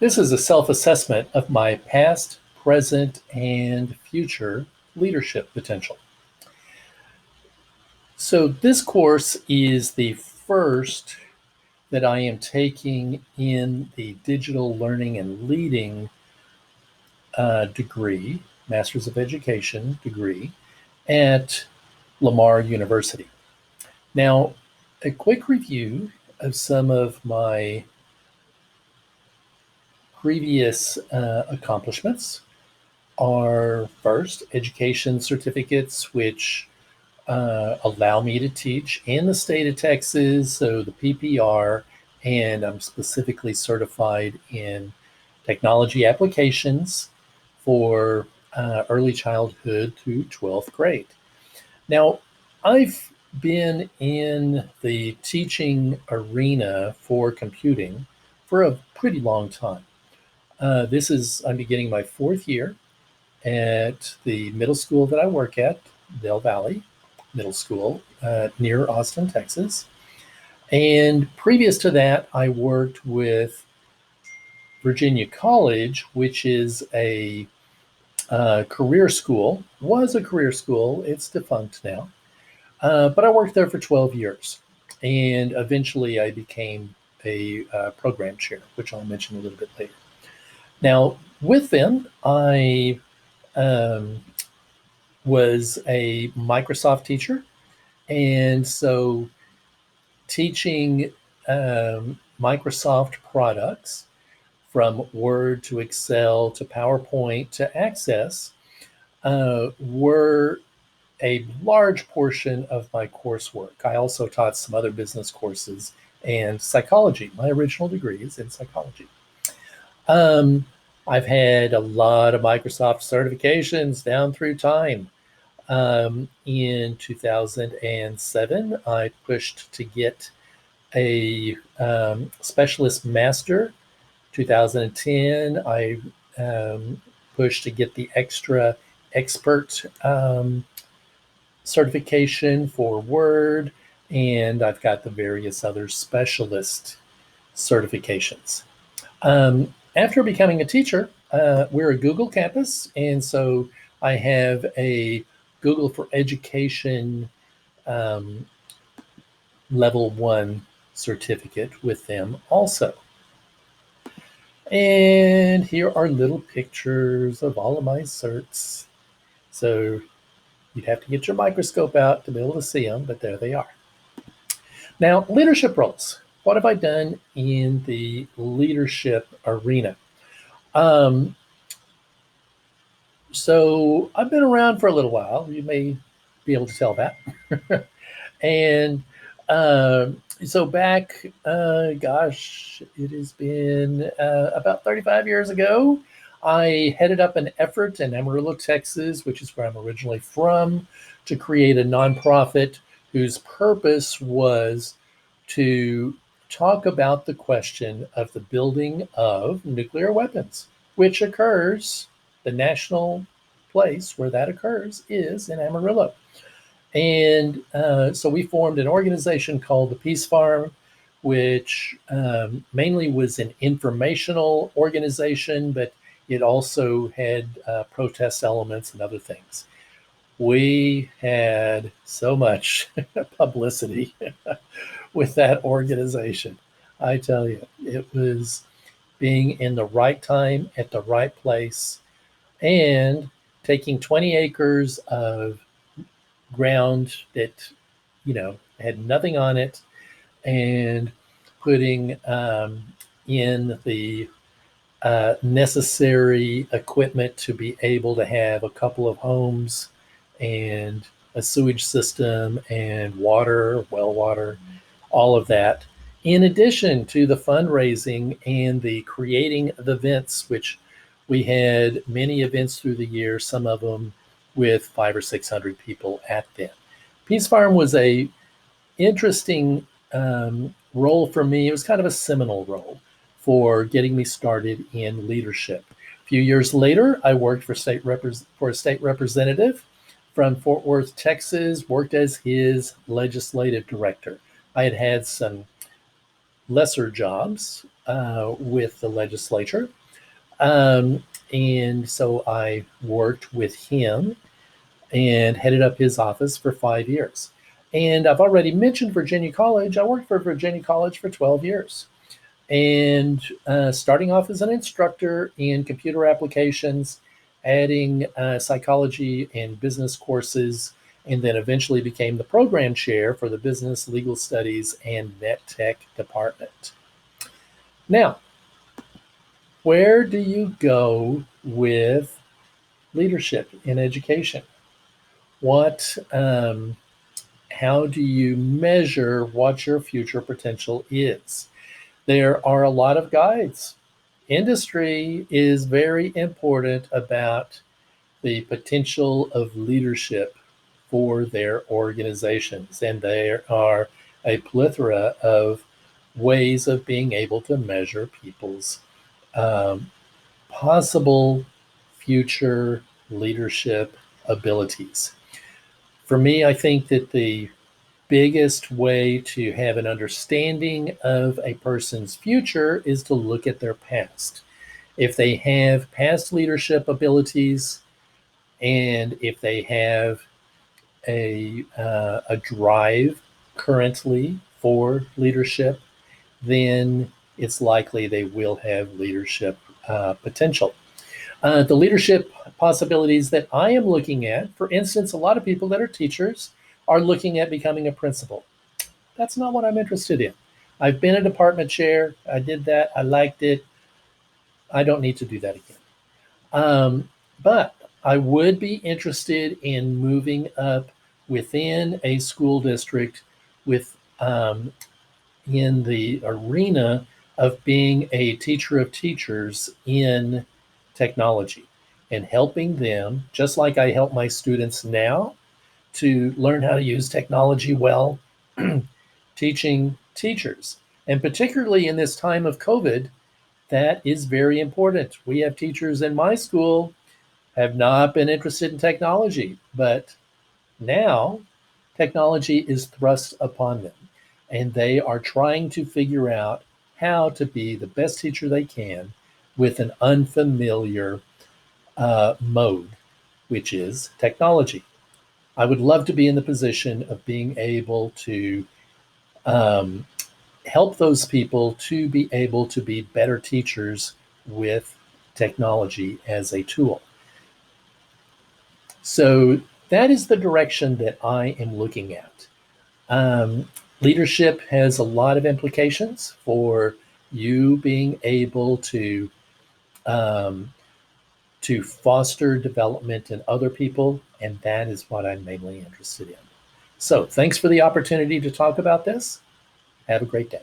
This is a self-assessment of my past, present, and future leadership potential. So this course is the first that I am taking in the digital learning and leading degree, Master's of Education degree at Lamar University. Now, a quick review of some of my previous accomplishments are first education certificates, which allow me to teach in the state of Texas, so the PPR, and I'm specifically certified in technology applications for early childhood through 12th grade. Now, I've been in the teaching arena for computing for a pretty long time. I'm beginning my fourth year at the middle school that I work at, Del Valley Middle School, near Austin, Texas. And previous to that, I worked with Virginia College, which is a career school, was a career school. It's defunct now. But I worked there for 12 years. And eventually I became a program chair, which I'll mention a little bit later. Now, with them, I was a Microsoft teacher. And so teaching Microsoft products from Word to Excel to PowerPoint to Access were a large portion of my coursework. I also taught some other business courses and psychology. My original degree is in psychology. I've had a lot of Microsoft certifications down through time. In 2007, I pushed to get a specialist master. 2010, I pushed to get the extra expert certification for Word, and I've got the various other specialist certifications. After becoming a teacher, we're a Google campus, and so I have a Google for Education level 1 certificate with them also. And here are little pictures of all of my certs. So you'd have to get your microscope out to be able to see them, but there they are. Now, leadership roles. What have I done in the leadership arena? So I've been around for a little while. You may be able to tell that. And so back, it has been about 35 years ago, I headed up an effort in Amarillo, Texas, which is where I'm originally from, to create a nonprofit whose purpose was to talk about the question of the building of nuclear weapons, which occurs, the national place where that occurs is in Amarillo. And so we formed an organization called the Peace Farm, which mainly was an informational organization, but it also had protest elements and other things. We had so much publicity with that organization. I tell you, it was being in the right time at the right place and taking 20 acres of ground that, had nothing on it and putting in the necessary equipment to be able to have a couple of homes and a sewage system and water, well water, all of that. In addition to the fundraising and the creating of events, which we had many events through the year, some of them with 500 or 600 people at them. Peace Farm was a interesting role for me. It was kind of a seminal role for getting me started in leadership. A few years later, I worked for a state representative from Fort Worth, Texas, worked as his legislative director. I had had some lesser jobs with the legislature. Um, and so I worked with him and headed up his office for 5 years. And I've already mentioned Virginia College. I worked for Virginia College for 12 years. And starting off as an instructor in computer applications, adding psychology and business courses, and then eventually became the program chair for the business, legal studies, and net tech department. Now, where do you go with leadership in education? What, how do you measure what your future potential is? There are a lot of guides. Industry is very important about the potential of leadership for their organizations, and there are a plethora of ways of being able to measure people's um, possible future leadership abilities. For me, I think that the biggest way to have an understanding of a person's future is to look at their past. If they have past leadership abilities, and if they have a drive currently for leadership, then it's likely they will have leadership potential. The leadership possibilities that I am looking at, for instance, a lot of people that are teachers are looking at becoming a principal. That's not what I'm interested in. I've been a department chair. I did that. I liked it. I don't need to do that again. But I would be interested in moving up within a school district with in the arena of being a teacher of teachers in technology and helping them, just like I help my students now, to learn how to use technology well, teaching teachers. And particularly in this time of COVID, that is very important. We have teachers in my school have not been interested in technology, but now technology is thrust upon them, and they are trying to figure out how to be the best teacher they can with an unfamiliar mode, which is technology. I would love to be in the position of being able to um, help those people to be able to be better teachers with technology as a tool. So that is the direction that I am looking at. Leadership has a lot of implications for you being able um, to foster development in other people, and that is what I'm mainly interested in. So, thanks for the opportunity to talk about this. Have a great day.